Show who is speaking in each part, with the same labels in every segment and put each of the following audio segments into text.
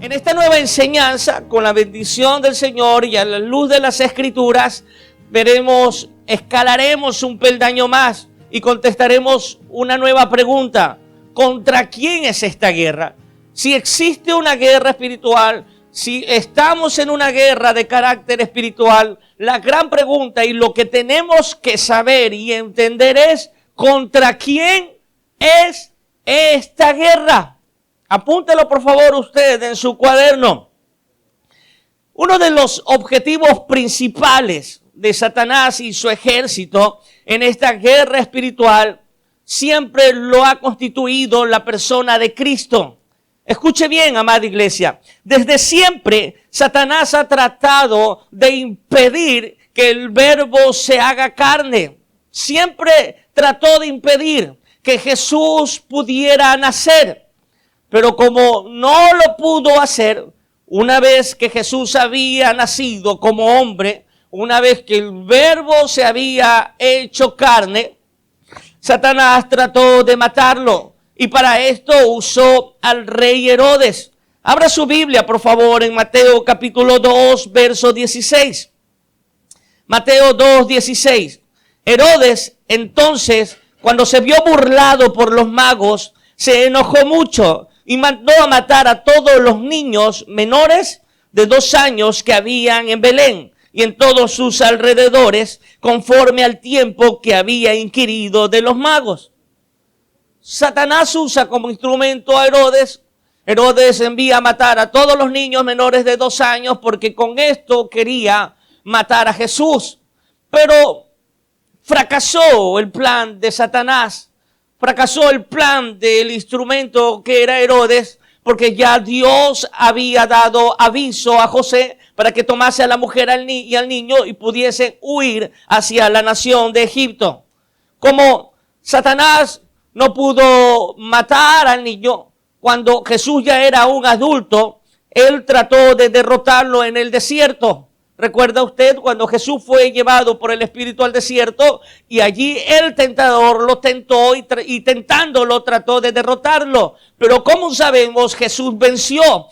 Speaker 1: En esta nueva enseñanza, con la bendición del Señor y a la luz de las Escrituras, escalaremos un peldaño más y contestaremos una nueva pregunta. ¿Contra quién es esta guerra? Si existe una guerra espiritual, si estamos en una guerra de carácter espiritual, la gran pregunta y lo que tenemos que saber y entender es ¿contra quién es esta guerra? Apúntelo por favor usted en su cuaderno. Uno de los objetivos principales de Satanás y su ejército en esta guerra espiritual siempre lo ha constituido la persona de Cristo. Escuche bien, amada iglesia. Desde siempre Satanás ha tratado de impedir que el Verbo se haga carne. Siempre trató de impedir que Jesús pudiera nacer. Pero como no lo pudo hacer, una vez que Jesús había nacido como hombre, una vez que el Verbo se había hecho carne, Satanás trató de matarlo. Y para esto usó al rey Herodes. Abra su Biblia, por favor, en Mateo capítulo 2, verso 16. Mateo 2, 16. Herodes, entonces, cuando se vio burlado por los magos, se enojó mucho y mandó a matar a todos los niños menores de 2 años que habían en Belén y en todos sus alrededores, conforme al tiempo que había inquirido de los magos. Satanás usa como instrumento a Herodes. Herodes envía a matar a todos los niños menores de 2 años porque con esto quería matar a Jesús. Pero fracasó el plan de Satanás. Fracasó el plan del instrumento que era Herodes, porque ya Dios había dado aviso a José para que tomase a la mujer y al niño y pudiese huir hacia la nación de Egipto. Como Satanás no pudo matar al niño cuando Jesús ya era un adulto, él trató de derrotarlo en el desierto. ¿Recuerda usted cuando Jesús fue llevado por el Espíritu al desierto y allí el tentador lo tentó y tentándolo trató de derrotarlo? Pero ¿cómo sabemos? Jesús venció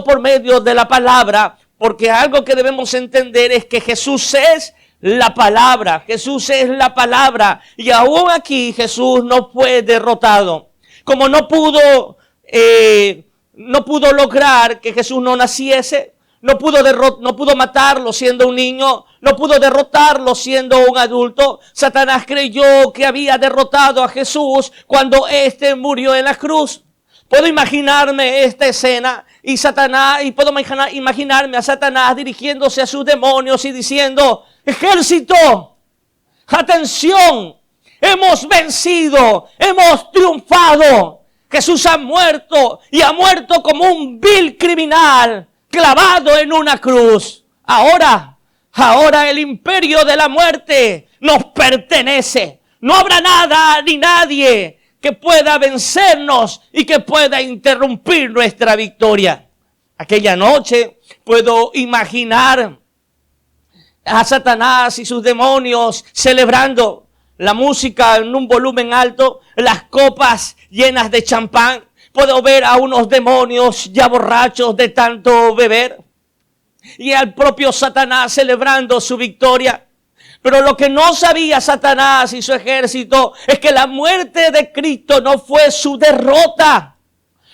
Speaker 1: por medio de la palabra, porque algo que debemos entender es que Jesús es la palabra. Jesús es la palabra y aún aquí Jesús no fue derrotado. Como no pudo lograr que Jesús no naciese, no pudo matarlo siendo un niño, no pudo derrotarlo siendo un adulto. Satanás creyó que había derrotado a Jesús cuando éste murió en la cruz. Puedo imaginarme esta escena y puedo imaginarme a Satanás dirigiéndose a sus demonios y diciendo: ejército, atención, hemos vencido, hemos triunfado. Jesús ha muerto y ha muerto como un vil criminal, clavado en una cruz. Ahora el imperio de la muerte nos pertenece. No habrá nada ni nadie que pueda vencernos y que pueda interrumpir nuestra victoria. Aquella noche puedo imaginar a Satanás y sus demonios celebrando, la música en un volumen alto, las copas llenas de champán. Puedo ver a unos demonios ya borrachos de tanto beber y al propio Satanás celebrando su victoria. Pero lo que no sabía Satanás y su ejército es que la muerte de Cristo no fue su derrota.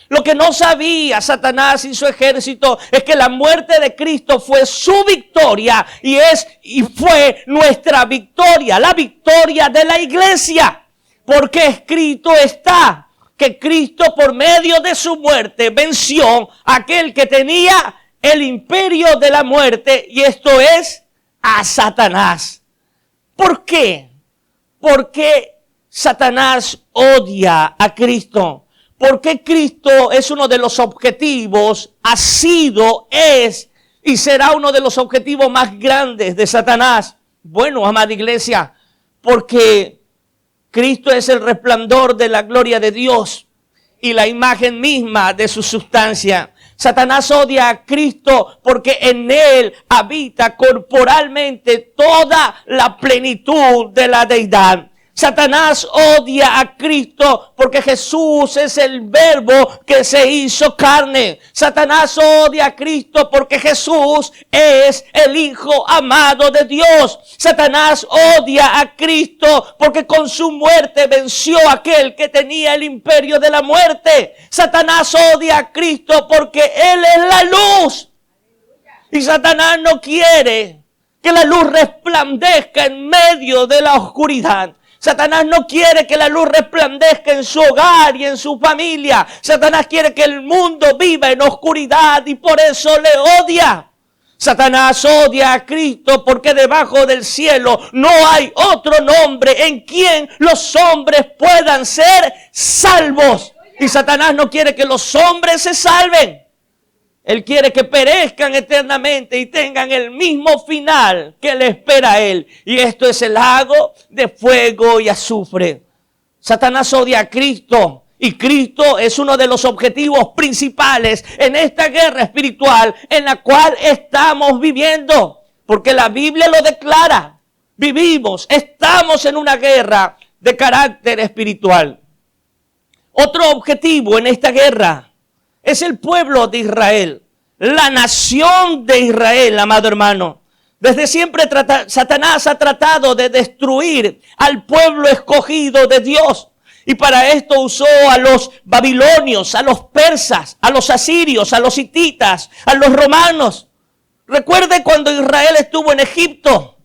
Speaker 1: Lo que no sabía Satanás y su ejército es que la muerte de Cristo fue su victoria y fue nuestra victoria, la victoria de la iglesia. Porque escrito está que Cristo por medio de su muerte venció a aquel que tenía el imperio de la muerte, y esto es a Satanás. ¿Por qué? ¿Por qué Satanás odia a Cristo? ¿Por qué Cristo es uno de los objetivos, ha sido, es y será uno de los objetivos más grandes de Satanás? Bueno, amada iglesia, porque Cristo es el resplandor de la gloria de Dios y la imagen misma de su sustancia. Satanás odia a Cristo porque en Él habita corporalmente toda la plenitud de la deidad. Satanás odia a Cristo porque Jesús es el verbo que se hizo carne. Satanás odia a Cristo porque Jesús es el Hijo amado de Dios. Satanás odia a Cristo porque con su muerte venció a aquel que tenía el imperio de la muerte. Satanás odia a Cristo porque Él es la luz. Y Satanás no quiere que la luz resplandezca en medio de la oscuridad. Satanás no quiere que la luz resplandezca en su hogar y en su familia. Satanás quiere que el mundo viva en oscuridad y por eso le odia. Satanás odia a Cristo porque debajo del cielo no hay otro nombre en quien los hombres puedan ser salvos. Y Satanás no quiere que los hombres se salven. Él quiere que perezcan eternamente y tengan el mismo final que le espera a él. Y esto es el lago de fuego y azufre. Satanás odia a Cristo. Y Cristo es uno de los objetivos principales en esta guerra espiritual en la cual estamos viviendo. Porque la Biblia lo declara. Estamos en una guerra de carácter espiritual. Otro objetivo en esta guerra es el pueblo de Israel, la nación de Israel, amado hermano. Desde siempre Satanás ha tratado de destruir al pueblo escogido de Dios. Y para esto usó a los babilonios, a los persas, a los asirios, a los hititas, a los romanos. Recuerde cuando Israel estuvo en Egipto.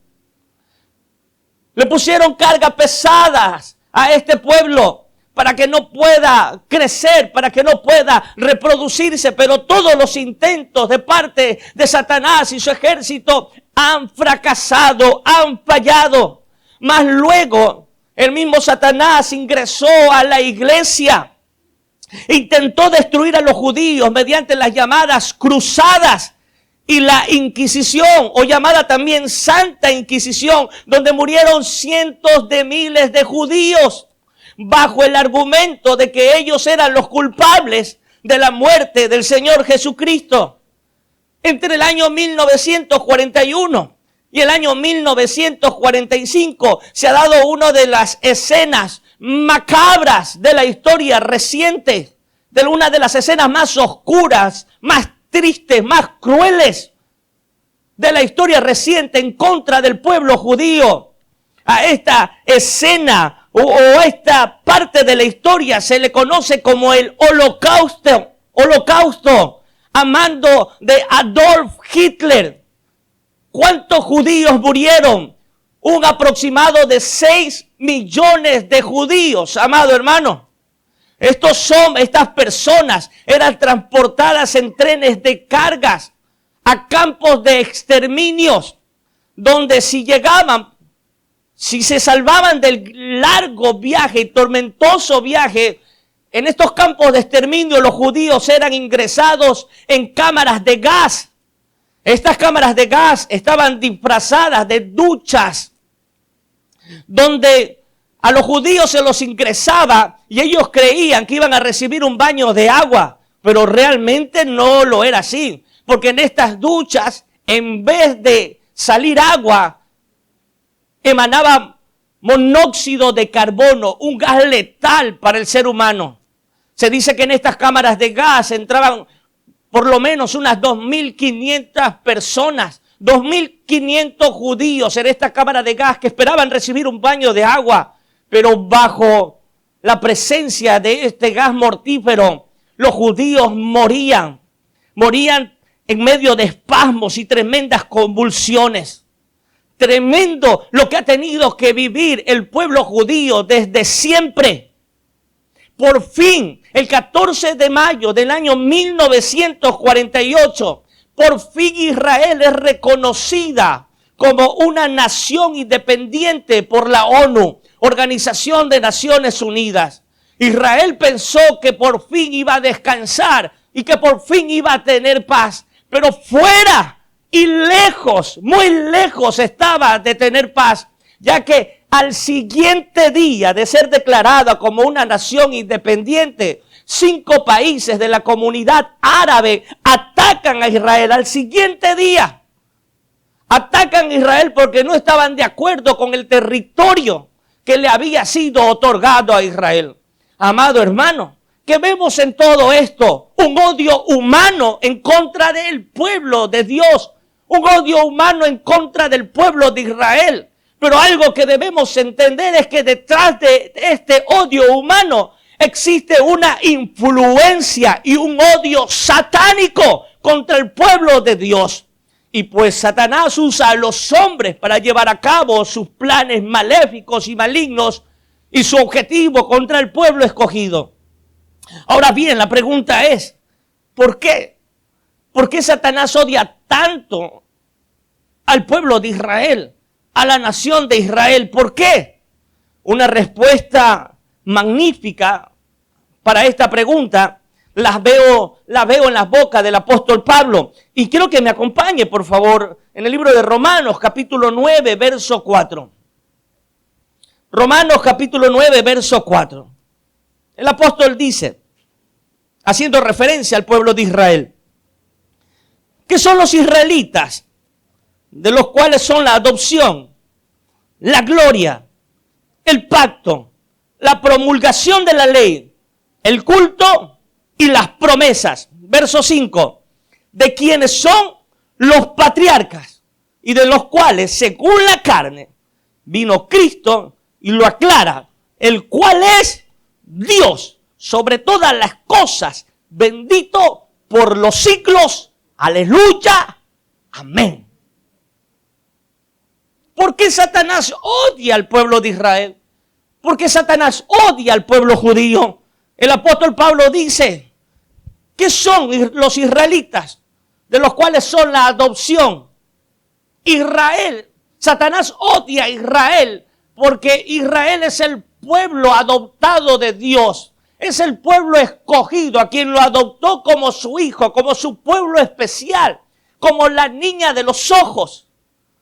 Speaker 1: Le pusieron cargas pesadas a este pueblo para que no pueda crecer, para que no pueda reproducirse. Pero todos los intentos de parte de Satanás y su ejército han fracasado, han fallado. Mas luego el mismo Satanás ingresó a la iglesia. Intentó destruir a los judíos mediante las llamadas cruzadas y la Inquisición, o llamada también Santa Inquisición, donde murieron cientos de miles de judíos, bajo el argumento de que ellos eran los culpables de la muerte del Señor Jesucristo. Entre el año 1941 y el año 1945 se ha dado una de las escenas macabras de la historia reciente, de una de las escenas más oscuras, más tristes, más crueles de la historia reciente en contra del pueblo judío. A esta escena o esta parte de la historia se le conoce como el holocausto a mando de Adolf Hitler. ¿Cuántos judíos murieron? Un aproximado de 6 millones de judíos, amado hermano. Estas personas eran transportadas en trenes de cargas a campos de exterminios, donde si se salvaban del largo viaje y tormentoso viaje, en estos campos de exterminio los judíos eran ingresados en cámaras de gas. Estas cámaras de gas estaban disfrazadas de duchas, donde a los judíos se los ingresaba y ellos creían que iban a recibir un baño de agua, pero realmente no lo era así, porque en estas duchas, en vez de salir agua, emanaba monóxido de carbono, un gas letal para el ser humano. Se dice que en estas cámaras de gas entraban por lo menos unas 2.500 personas, 2.500 judíos en esta cámara de gas que esperaban recibir un baño de agua, pero bajo la presencia de este gas mortífero, los judíos morían en medio de espasmos y tremendas convulsiones. Tremendo lo que ha tenido que vivir el pueblo judío desde siempre. Por fin, el 14 de mayo del año 1948, por fin Israel es reconocida como una nación independiente por la ONU, Organización de Naciones Unidas. Israel pensó que por fin iba a descansar y que por fin iba a tener paz, pero fuera y lejos, muy lejos estaba de tener paz, ya que al siguiente día de ser declarada como una nación independiente, 5 países de la comunidad árabe atacan a Israel. Al siguiente día atacan a Israel porque no estaban de acuerdo con el territorio que le había sido otorgado a Israel. Amado hermano, ¿qué vemos en todo esto? Un odio humano en contra del pueblo de Dios, un odio humano en contra del pueblo de Israel. Pero algo que debemos entender es que detrás de este odio humano existe una influencia y un odio satánico contra el pueblo de Dios. Y pues Satanás usa a los hombres para llevar a cabo sus planes maléficos y malignos y su objetivo contra el pueblo escogido. Ahora bien, la pregunta es, ¿por qué? ¿Por qué Satanás odia tanto al pueblo de Israel, a la nación de Israel? ¿Por qué? Una respuesta magnífica para esta pregunta la veo en las bocas del apóstol Pablo. Y quiero que me acompañe, por favor, en el libro de Romanos, capítulo 9, verso 4. Romanos, capítulo 9, verso 4. El apóstol dice, haciendo referencia al pueblo de Israel, que son los israelitas, de los cuales son la adopción, la gloria, el pacto, la promulgación de la ley, el culto y las promesas. Verso 5, de quienes son los patriarcas y de los cuales, según la carne, vino Cristo y lo aclara, el cual es Dios sobre todas las cosas, bendito por los siglos. Aleluya. Amén. ¿Por qué Satanás odia al pueblo de Israel? ¿Por qué Satanás odia al pueblo judío? El apóstol Pablo dice, ¿qué son los israelitas? De los cuales son la adopción. Israel. Satanás odia a Israel porque Israel es el pueblo adoptado de Dios. Es el pueblo escogido, a quien lo adoptó como su hijo, como su pueblo especial, como la niña de los ojos,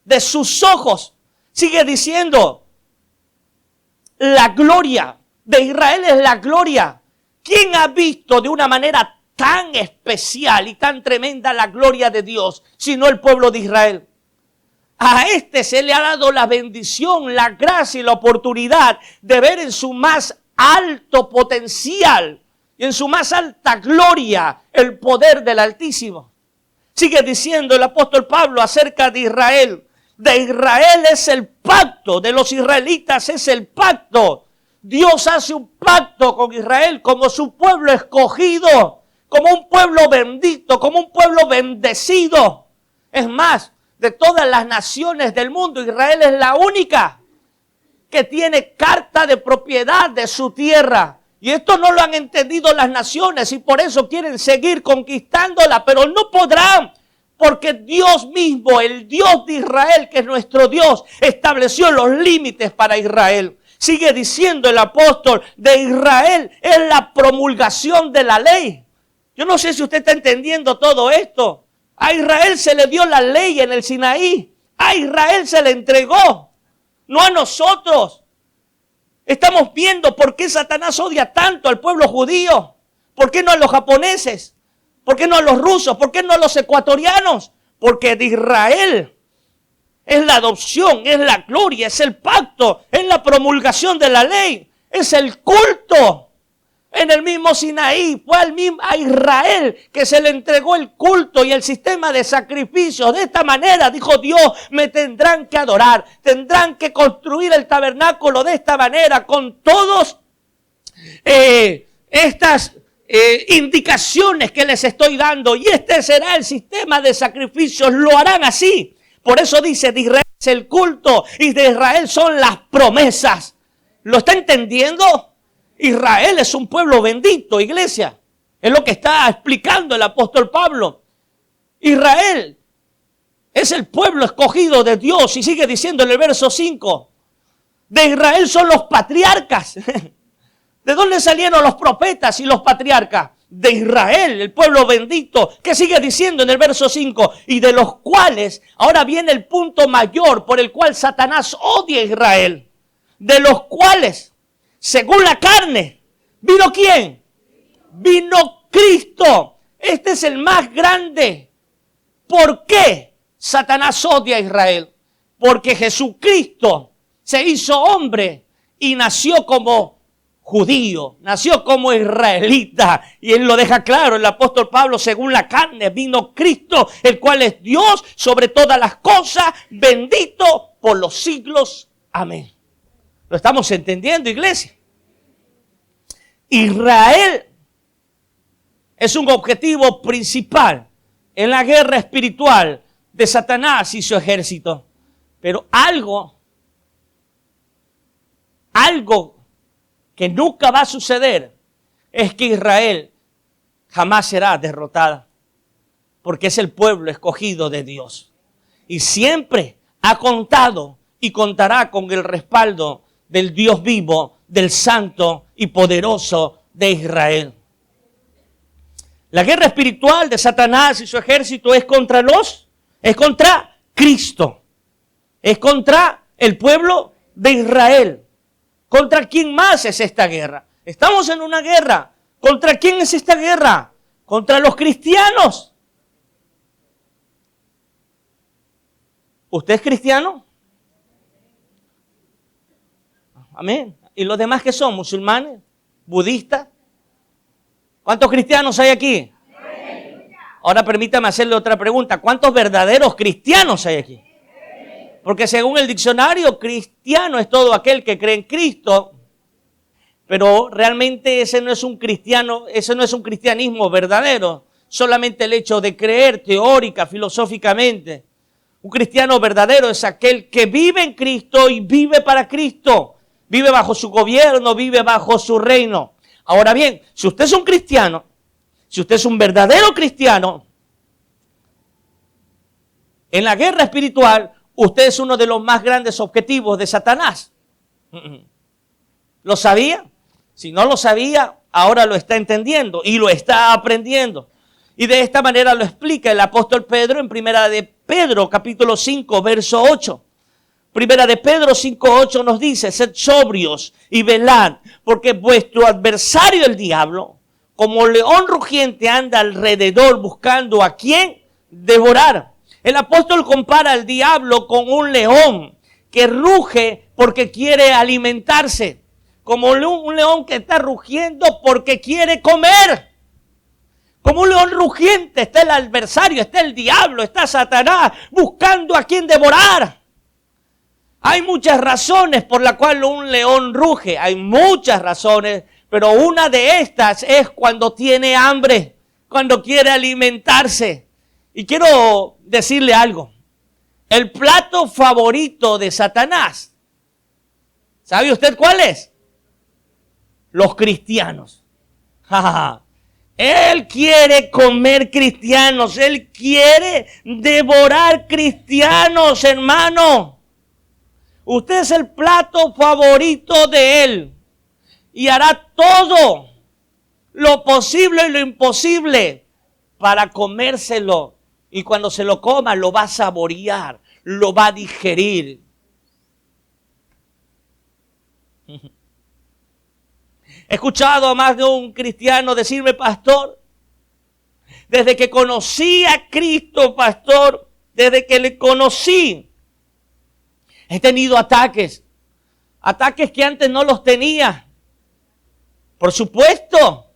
Speaker 1: de sus ojos. Sigue diciendo, la gloria de Israel es la gloria. ¿Quién ha visto de una manera tan especial y tan tremenda la gloria de Dios, sino el pueblo de Israel? A este se le ha dado la bendición, la gracia y la oportunidad de ver en su más alto potencial y en su más alta gloria el poder del Altísimo. Sigue diciendo el apóstol Pablo acerca de Israel. De Israel es el pacto, de los israelitas es el pacto. Dios hace un pacto con Israel como su pueblo escogido, como un pueblo bendito, como un pueblo bendecido. Es más, de todas las naciones del mundo, Israel es la única que tiene carta de propiedad de su tierra. Y esto no lo han entendido las naciones y por eso quieren seguir conquistándola, pero no podrán. Porque Dios mismo, el Dios de Israel, que es nuestro Dios, estableció los límites para Israel. Sigue diciendo el apóstol, de Israel es la promulgación de la ley. Yo no sé si usted está entendiendo todo esto. A Israel se le dio la ley en el Sinaí. A Israel se le entregó, no a nosotros. Estamos viendo por qué Satanás odia tanto al pueblo judío. ¿Por qué no a los japoneses? ¿Por qué no a los rusos? ¿Por qué no a los ecuatorianos? Porque de Israel es la adopción, es la gloria, es el pacto, es la promulgación de la ley, es el culto. En el mismo Sinaí fue a Israel que se le entregó el culto y el sistema de sacrificios. De esta manera, dijo Dios, me tendrán que adorar, tendrán que construir el tabernáculo de esta manera, con todos estas indicaciones que les estoy dando. Y este será el sistema de sacrificios, lo harán así. Por eso dice, de Israel es el culto y de Israel son las promesas. ¿Lo está entendiendo? Israel es un pueblo bendito, iglesia. Es lo que está explicando el apóstol Pablo. Israel es el pueblo escogido de Dios. Y sigue diciendo en el verso 5. De Israel son los patriarcas. ¿De dónde salieron los profetas y los patriarcas? De Israel, el pueblo bendito. ¿Qué sigue diciendo en el verso 5? Y de los cuales, ahora viene el punto mayor por el cual Satanás odia a Israel. De los cuales, según la carne, ¿vino quién? Vino Cristo. Este es el más grande. ¿Por qué Satanás odia a Israel? Porque Jesucristo se hizo hombre y nació como judío, nació como israelita. Y él lo deja claro, el apóstol Pablo: según la carne vino Cristo, el cual es Dios sobre todas las cosas, bendito por los siglos. Amén. ¿Lo estamos entendiendo, iglesia? Israel es un objetivo principal en la guerra espiritual de Satanás y su ejército. Pero algo que nunca va a suceder es que Israel jamás será derrotada, porque es el pueblo escogido de Dios y siempre ha contado y contará con el respaldo del Dios vivo, del santo y poderoso de Israel. La guerra espiritual de Satanás y su ejército es contra Cristo, es contra el pueblo de Israel. ¿Contra quién más es esta guerra? Estamos en una guerra. ¿Contra quién es esta guerra? Contra los cristianos. ¿Usted es cristiano? Amén. ¿Y los demás qué son? ¿Musulmanes? ¿Budistas? ¿Cuántos cristianos hay aquí? Ahora permítame hacerle otra pregunta. ¿Cuántos verdaderos cristianos hay aquí? Porque según el diccionario, cristiano es todo aquel que cree en Cristo, pero realmente ese no es un cristianismo verdadero, solamente el hecho de creer teórica, filosóficamente. Un cristiano verdadero es aquel que vive en Cristo y vive para Cristo, vive bajo su gobierno, vive bajo su reino. Ahora bien, si usted es un cristiano, si usted es un verdadero cristiano, en la guerra espiritual, usted es uno de los más grandes objetivos de Satanás. ¿Lo sabía? Si no lo sabía, ahora lo está entendiendo y lo está aprendiendo. Y de esta manera lo explica el apóstol Pedro en Primera de Pedro, capítulo 5, verso 8. Primera de Pedro 5:8 nos dice: sed sobrios y velad, porque vuestro adversario el diablo, como león rugiente, anda alrededor buscando a quien devorar. El apóstol compara al diablo con un león que ruge porque quiere alimentarse, como un león que está rugiendo porque quiere comer. Como un león rugiente está el adversario, está el diablo, está Satanás buscando a quien devorar. Hay muchas razones por las cuales un león ruge, hay muchas razones, pero una de estas es cuando tiene hambre, cuando quiere alimentarse. Y quiero decirle algo, el plato favorito de Satanás, ¿sabe usted cuál es? Los cristianos. Él quiere comer cristianos, él quiere devorar cristianos, hermano. Usted es el plato favorito de él y hará todo lo posible y lo imposible para comérselo. Y cuando se lo coma, lo va a saborear, lo va a digerir. He escuchado a más de un cristiano decirme: pastor, desde que conocí a Cristo, pastor, desde que le conocí, he tenido ataques que antes no los tenía. Por supuesto,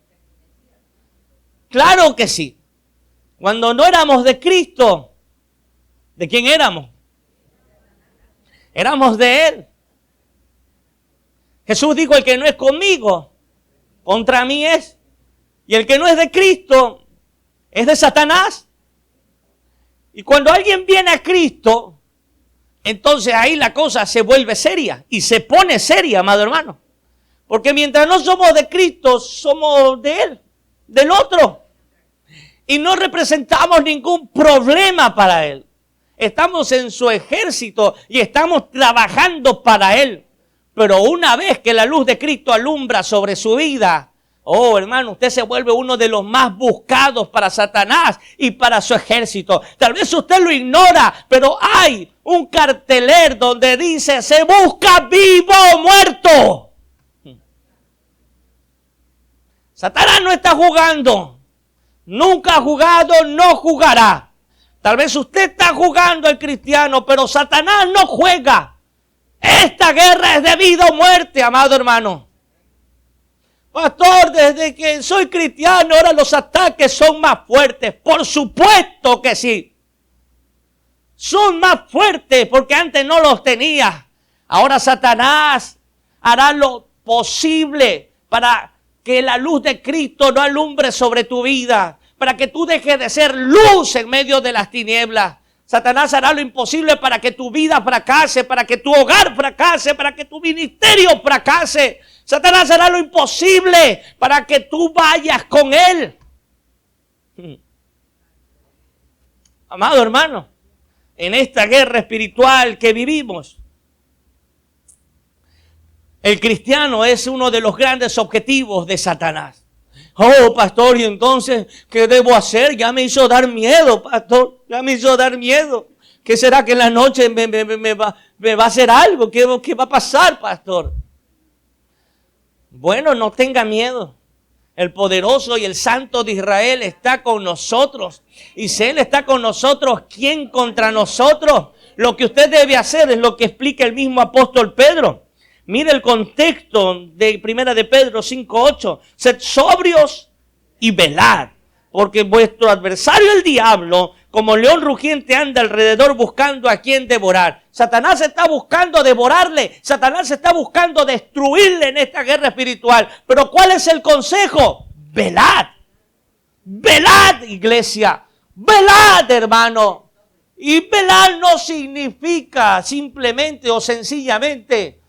Speaker 1: claro que sí. Cuando no éramos de Cristo, ¿de quién éramos? Éramos de Él. Jesús dijo: el que no es conmigo, contra mí es. Y el que no es de Cristo, es de Satanás. Y cuando alguien viene a Cristo, entonces ahí la cosa se vuelve seria. Y se pone seria, amado hermano. Porque mientras no somos de Cristo, somos de Él, del otro. Y no representamos ningún problema para Él. Estamos en su ejército y estamos trabajando para Él. Pero una vez que la luz de Cristo alumbra sobre su vida, oh hermano, usted se vuelve uno de los más buscados para Satanás y para su ejército. Tal vez usted lo ignora, pero hay un carteler donde dice: se busca vivo o muerto. Satanás no está jugando. Nunca ha jugado, no jugará. Tal vez usted está jugando al cristiano, pero Satanás no juega. Esta guerra es de vida o muerte, amado hermano. Pastor, desde que soy cristiano, ahora los ataques son más fuertes. Por supuesto que sí. Son más fuertes porque antes no los tenía. Ahora Satanás hará lo posible para que la luz de Cristo no alumbre sobre tu vida, para que tú dejes de ser luz en medio de las tinieblas. Satanás hará lo imposible para que tu vida fracase, para que tu hogar fracase, para que tu ministerio fracase. Satanás hará lo imposible para que tú vayas con él. Amado hermano, en esta guerra espiritual que vivimos, el cristiano es uno de los grandes objetivos de Satanás. Oh, pastor, ¿y entonces qué debo hacer? Ya me hizo dar miedo, pastor. Ya me hizo dar miedo. ¿Qué será que en la noche me va a hacer algo? ¿Qué va a pasar, pastor? Bueno, no tenga miedo. El poderoso y el santo de Israel está con nosotros. Y si Él está con nosotros, ¿quién contra nosotros? Lo que usted debe hacer es lo que explica el mismo apóstol Pedro. Mire el contexto de 1 de Pedro 5:8. Sed sobrios y velad, porque vuestro adversario el diablo, como león rugiente, anda alrededor buscando a quien devorar. Satanás está buscando devorarle. Satanás está buscando destruirle en esta guerra espiritual. Pero ¿cuál es el consejo? Velad. Velad, iglesia. Velad, hermano. Y velar no significa simplemente o sencillamente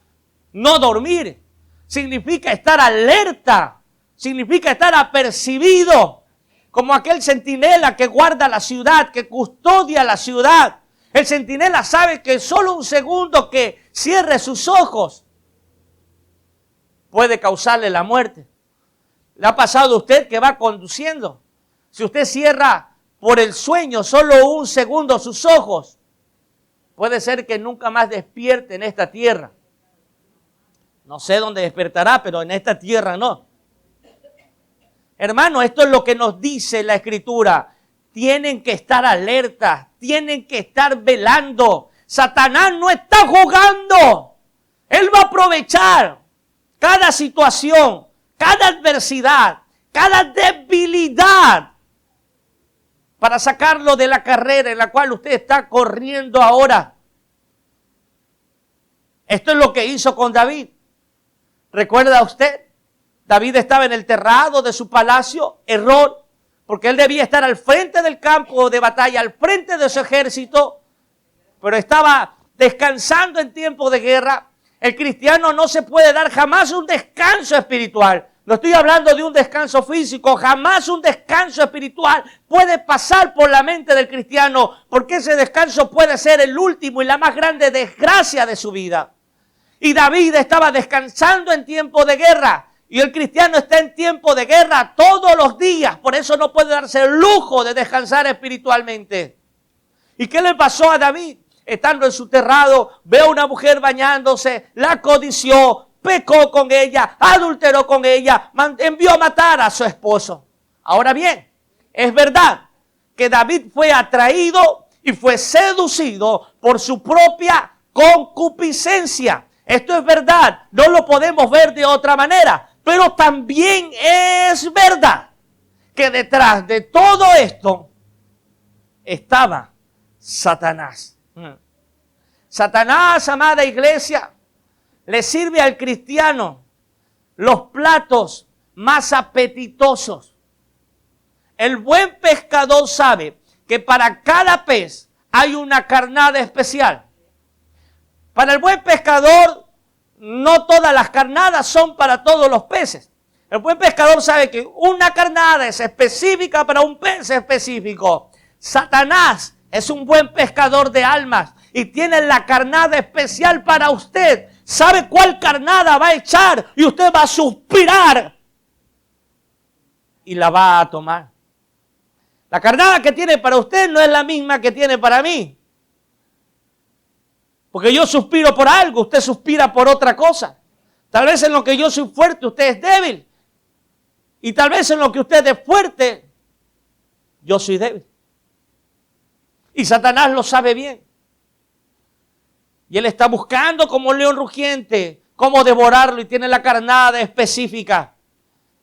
Speaker 1: no dormir. Significa estar alerta. Significa estar apercibido. Como aquel centinela que guarda la ciudad, que custodia la ciudad. El centinela sabe que solo un segundo que cierre sus ojos puede causarle la muerte. ¿Le ha pasado a usted que va conduciendo? Si usted cierra por el sueño solo un segundo sus ojos, puede ser que nunca más despierte en esta tierra. No sé dónde despertará, pero en esta tierra no. Hermano, esto es lo que nos dice la Escritura. Tienen que estar alertas, tienen que estar velando. Satanás no está jugando. Él va a aprovechar cada situación, cada adversidad, cada debilidad para sacarlo de la carrera en la cual usted está corriendo ahora. Esto es lo que hizo con David. ¿Recuerda usted? David estaba en el terrado de su palacio, error, porque él debía estar al frente del campo de batalla, al frente de su ejército, pero estaba descansando en tiempo de guerra. El cristiano no se puede dar jamás un descanso espiritual. No estoy hablando de un descanso físico, jamás un descanso espiritual puede pasar por la mente del cristiano, porque ese descanso puede ser el último y la más grande desgracia de su vida. Y David estaba descansando en tiempo de guerra. Y el cristiano está en tiempo de guerra todos los días. Por eso no puede darse el lujo de descansar espiritualmente. ¿Y qué le pasó a David? Estando en su terrado, ve a una mujer bañándose, la codició, pecó con ella, adulteró con ella, envió a matar a su esposo. Ahora bien, es verdad que David fue atraído y fue seducido por su propia concupiscencia. Esto es verdad, no lo podemos ver de otra manera, pero también es verdad que detrás de todo esto estaba Satanás. Satanás, amada iglesia, le sirve al cristiano los platos más apetitosos. El buen pescador sabe que para cada pez hay una carnada especial. Para el buen pescador, no todas las carnadas son para todos los peces. El buen pescador sabe que una carnada es específica para un pez específico. Satanás es un buen pescador de almas y tiene la carnada especial para usted. ¿Sabe cuál carnada va a echar? Y usted va a suspirar y la va a tomar. La carnada que tiene para usted no es la misma que tiene para mí. Porque yo suspiro por algo, usted suspira por otra cosa. Tal vez en lo que yo soy fuerte, usted es débil. Y tal vez en lo que usted es fuerte, yo soy débil. Y Satanás lo sabe bien. Y él está buscando como un león rugiente cómo devorarlo y tiene la carnada específica.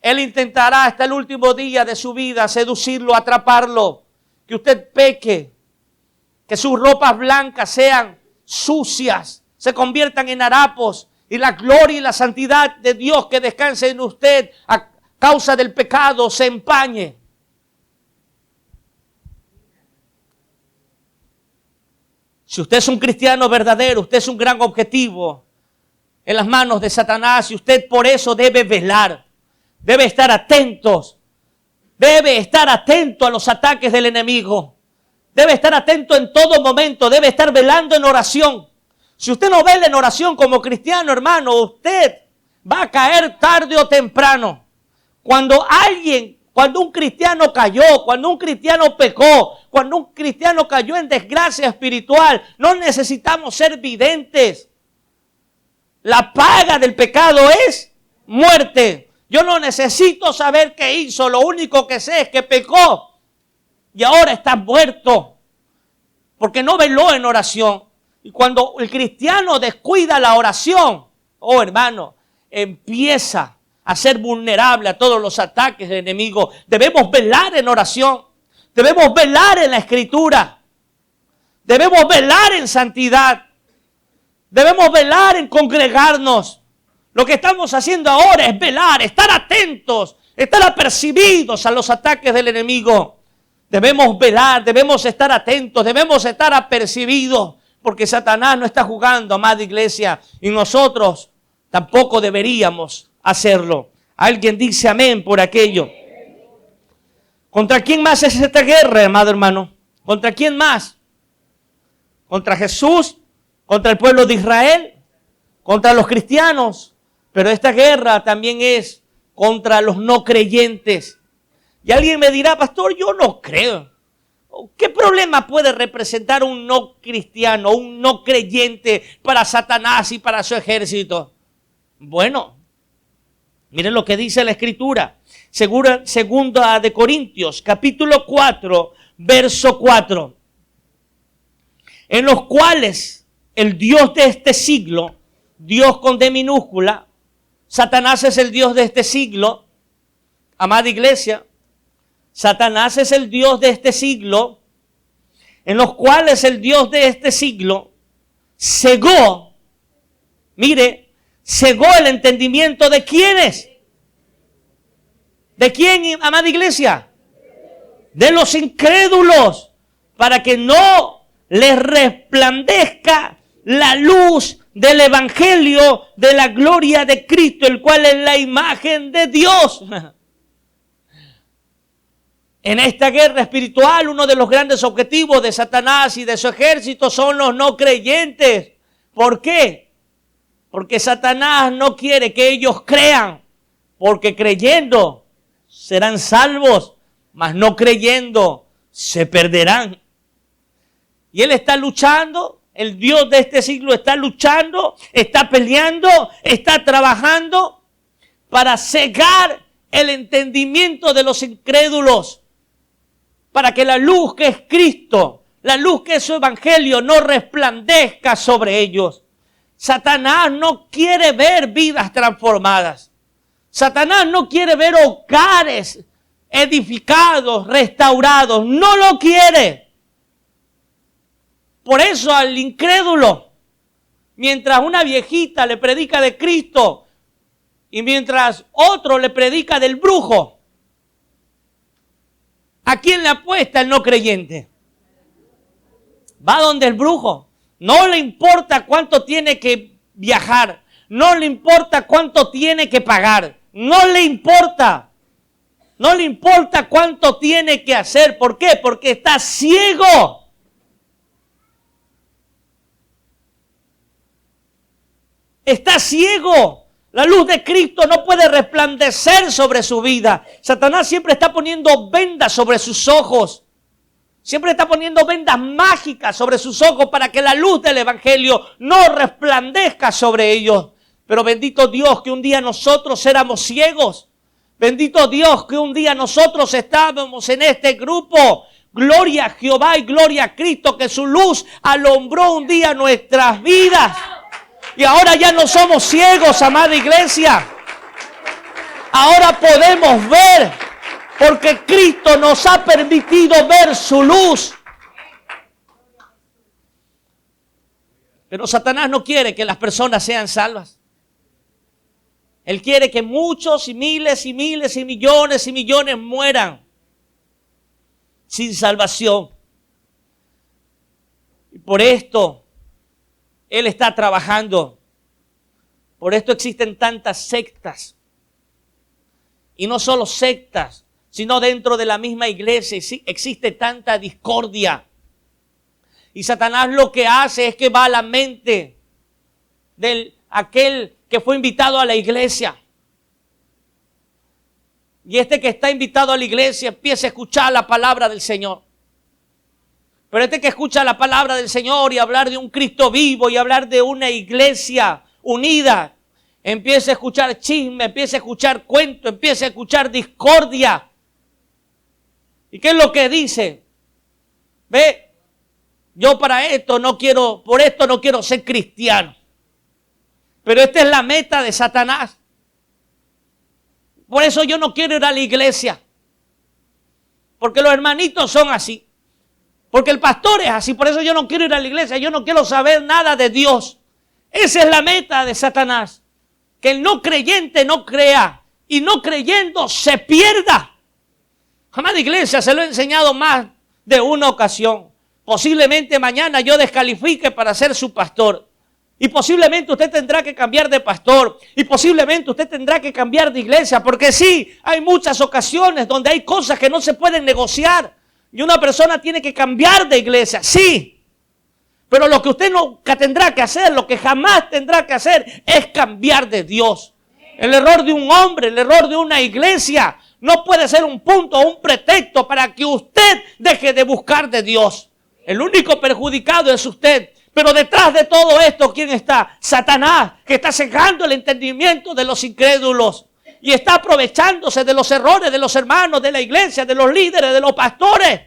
Speaker 1: Él intentará hasta el último día de su vida seducirlo, atraparlo, que usted peque, que sus ropas blancas sean sucias, se conviertan en harapos y la gloria y la santidad de Dios que descanse en usted a causa del pecado se empañe. Si usted es un cristiano verdadero, usted es un gran objetivo en las manos de Satanás y usted por eso debe velar, debe estar atentos, debe estar atento a los ataques del enemigo, debe estar atento en todo momento, debe estar velando en oración. Si usted no vela en oración como cristiano, hermano, usted va a caer tarde o temprano. Cuando un cristiano cayó, cuando un cristiano pecó, cuando un cristiano cayó en desgracia espiritual, no necesitamos ser videntes. La paga del pecado es muerte. Yo no necesito saber qué hizo, lo único que sé es que pecó y ahora está muerto porque no veló en oración. Y cuando el cristiano descuida la oración, oh hermano, empieza a ser vulnerable a todos los ataques del enemigo. Debemos velar en oración. Debemos velar en la Escritura. Debemos velar en santidad. Debemos velar en congregarnos. Lo que estamos haciendo ahora es velar, estar atentos, estar apercibidos a los ataques del enemigo. Debemos velar, debemos estar atentos, debemos estar apercibidos, porque Satanás no está jugando, amada iglesia, y nosotros tampoco deberíamos hacerlo. Alguien dice amén por aquello. ¿Contra quién más es esta guerra, amado hermano? ¿Contra quién más? ¿Contra Jesús? ¿Contra el pueblo de Israel? ¿Contra los cristianos? Pero esta guerra también es contra los no creyentes. Y alguien me dirá, pastor, yo no creo. ¿Qué problema puede representar un no cristiano, un no creyente para Satanás y para su ejército? Bueno, miren lo que dice la Escritura. Segunda de Corintios, capítulo 4, verso 4. En los cuales el Dios de este siglo, Dios con D minúscula, Satanás es el Dios de este siglo, amada iglesia, Satanás es el Dios de este siglo, en los cuales el Dios de este siglo cegó, mire, cegó el entendimiento de quiénes. ¿De quién, amada iglesia? De los incrédulos, para que no les resplandezca la luz del evangelio de la gloria de Cristo, el cual es la imagen de Dios. En esta guerra espiritual, uno de los grandes objetivos de Satanás y de su ejército son los no creyentes. ¿Por qué? Porque Satanás no quiere que ellos crean, porque creyendo serán salvos, mas no creyendo se perderán. Y él está luchando, el Dios de este siglo está luchando, está peleando, está trabajando para cegar el entendimiento de los incrédulos, para que la luz que es Cristo, la luz que es su evangelio, no resplandezca sobre ellos. Satanás no quiere ver vidas transformadas. Satanás no quiere ver hogares edificados, restaurados. No lo quiere. Por eso al incrédulo, mientras una viejita le predica de Cristo y mientras otro le predica del brujo, ¿a quién le apuesta el no creyente? Va donde el brujo. No le importa cuánto tiene que viajar. No le importa cuánto tiene que pagar. No le importa. No le importa cuánto tiene que hacer. ¿Por qué? Porque está ciego. Está ciego. La luz de Cristo no puede resplandecer sobre su vida. Satanás siempre está poniendo vendas sobre sus ojos. Siempre está poniendo vendas mágicas sobre sus ojos para que la luz del evangelio no resplandezca sobre ellos. Pero bendito Dios que un día nosotros éramos ciegos. Bendito Dios que un día nosotros estábamos en este grupo Gloria a Jehová y gloria a Cristo, que su luz alumbró un día nuestras vidas. Y ahora ya no somos ciegos, amada iglesia. Ahora podemos ver, porque Cristo nos ha permitido ver su luz. Pero Satanás no quiere que las personas sean salvas. Él quiere que muchos y miles y miles y millones mueran sin salvación. Y por esto Él está trabajando. Por esto existen tantas sectas. Y no solo sectas, sino dentro de la misma iglesia existe tanta discordia. Y Satanás lo que hace es que va a la mente de aquel que fue invitado a la iglesia. Y este que está invitado a la iglesia empieza a escuchar la palabra del Señor. Pero este que escucha la palabra del Señor y hablar de un Cristo vivo y hablar de una iglesia unida, empieza a escuchar chisme, empieza a escuchar cuentos, empieza a escuchar discordia. ¿Y qué es lo que dice? Ve, yo para esto no quiero, por esto no quiero ser cristiano. Pero esta es la meta de Satanás. Por eso yo no quiero ir a la iglesia. Porque los hermanitos son así. Porque el pastor es así. Por eso yo no quiero ir a la iglesia. Yo no quiero saber nada de Dios. Esa es la meta de Satanás. Que el no creyente no crea. Y no creyendo se pierda. Amada iglesia, se lo he enseñado más de una ocasión. Posiblemente mañana yo descalifique para ser su pastor. Y posiblemente usted tendrá que cambiar de pastor. Y posiblemente usted tendrá que cambiar de iglesia. Porque sí, hay muchas ocasiones donde hay cosas que no se pueden negociar. Y una persona tiene que cambiar de iglesia. Sí. Pero lo que usted nunca tendrá que hacer, lo que jamás tendrá que hacer, es cambiar de Dios. El error de un hombre, el error de una iglesia, no puede ser un punto o un pretexto para que usted deje de buscar de Dios. El único perjudicado es usted. Pero detrás de todo esto, ¿quién está? Satanás, que está cegando el entendimiento de los incrédulos. Y está aprovechándose de los errores de los hermanos, de la iglesia, de los líderes, de los pastores.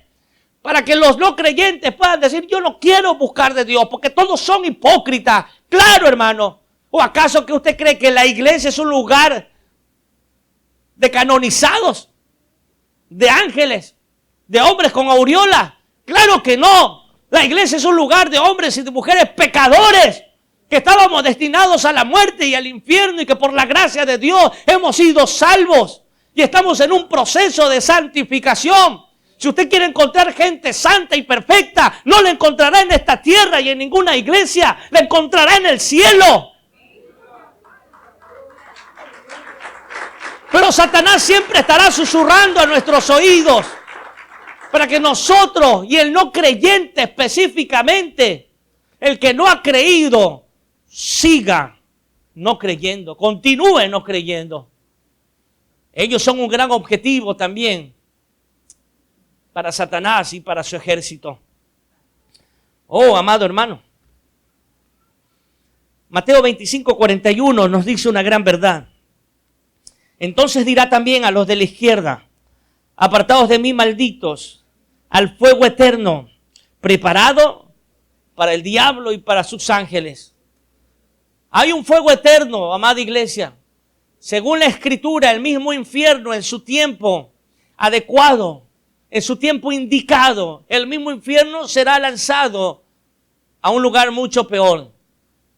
Speaker 1: Para que los no creyentes puedan decir, yo no quiero buscar de Dios, porque todos son hipócritas. Claro, hermano. ¿O acaso que usted cree que la iglesia es un lugar de canonizados, de ángeles, de hombres con aureola? Claro que no. La iglesia es un lugar de hombres y de mujeres pecadores que estábamos destinados a la muerte y al infierno y que por la gracia de Dios hemos sido salvos y estamos en un proceso de santificación. Si usted quiere encontrar gente santa y perfecta, no la encontrará en esta tierra y en ninguna iglesia, la encontrará en el cielo. Pero Satanás siempre estará susurrando a nuestros oídos para que nosotros y el no creyente específicamente, el que no ha creído, siga no creyendo, continúe no creyendo. Ellos son un gran objetivo también para Satanás y para su ejército. Oh, amado hermano. Mateo 25:41 nos dice una gran verdad. Entonces dirá también a los de la izquierda, apartados de mí, malditos, al fuego eterno, preparado para el diablo y para sus ángeles. Hay un fuego eterno, amada iglesia. Según la Escritura, el mismo infierno en su tiempo adecuado, en su tiempo indicado, el mismo infierno será lanzado a un lugar mucho peor,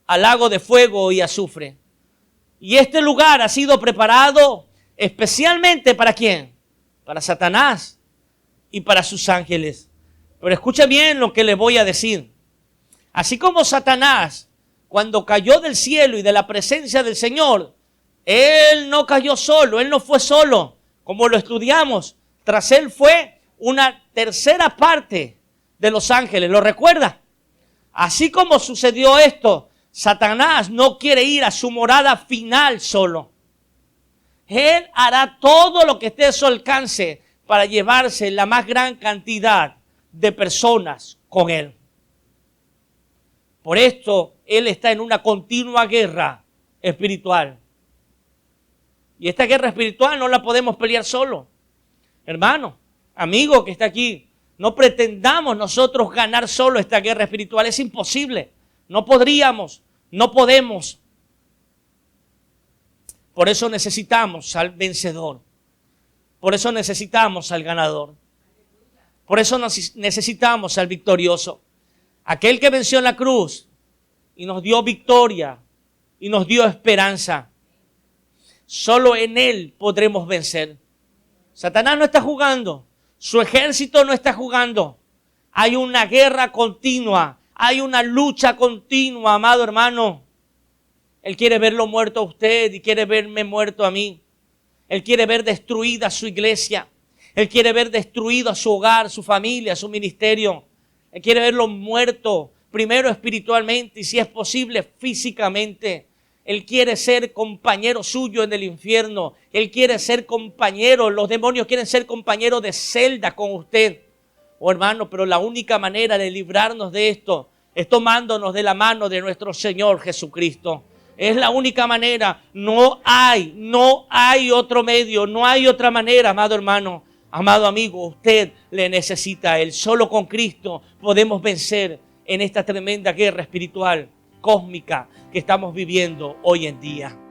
Speaker 1: al lago de fuego y azufre. Y este lugar ha sido preparado especialmente ¿para quién? Para Satanás y para sus ángeles. Pero escuche bien lo que le voy a decir. Así como Satanás, cuando cayó del cielo y de la presencia del Señor, él no cayó solo, él no fue solo, como lo estudiamos. Tras él fue una tercera parte de los ángeles, ¿lo recuerda? Así como sucedió esto, Satanás no quiere ir a su morada final solo. Él hará todo lo que esté a su alcance para llevarse la más gran cantidad de personas con él. Por esto, él está en una continua guerra espiritual. Y esta guerra espiritual no la podemos pelear solo. Hermano, amigo que está aquí, No pretendamos nosotros ganar solo esta guerra espiritual. Es imposible. No podríamos, no podemos. Por eso necesitamos al vencedor. Por eso necesitamos al ganador. Por eso necesitamos al victorioso. Aquel que venció en la cruz y nos dio victoria y nos dio esperanza. Solo en Él podremos vencer. Satanás no está jugando. Su ejército no está jugando. Hay una guerra continua. Hay una lucha continua, amado hermano. Él quiere verlo muerto a usted y quiere verme muerto a mí. Él quiere ver destruida su iglesia. Él quiere ver destruido a su hogar, su familia, su ministerio. Él quiere verlo muerto, primero espiritualmente y si es posible físicamente. Él quiere ser compañero suyo en el infierno. Él quiere ser compañero. Los demonios quieren ser compañeros de celda con usted. Oh hermano, pero la única manera de librarnos de esto es tomándonos de la mano de nuestro Señor Jesucristo. Es la única manera. No hay otro medio. No hay otra manera, amado hermano. Amado amigo, usted le necesita a Él. Solo con Cristo podemos vencer en esta tremenda guerra espiritual, cósmica, que estamos viviendo hoy en día.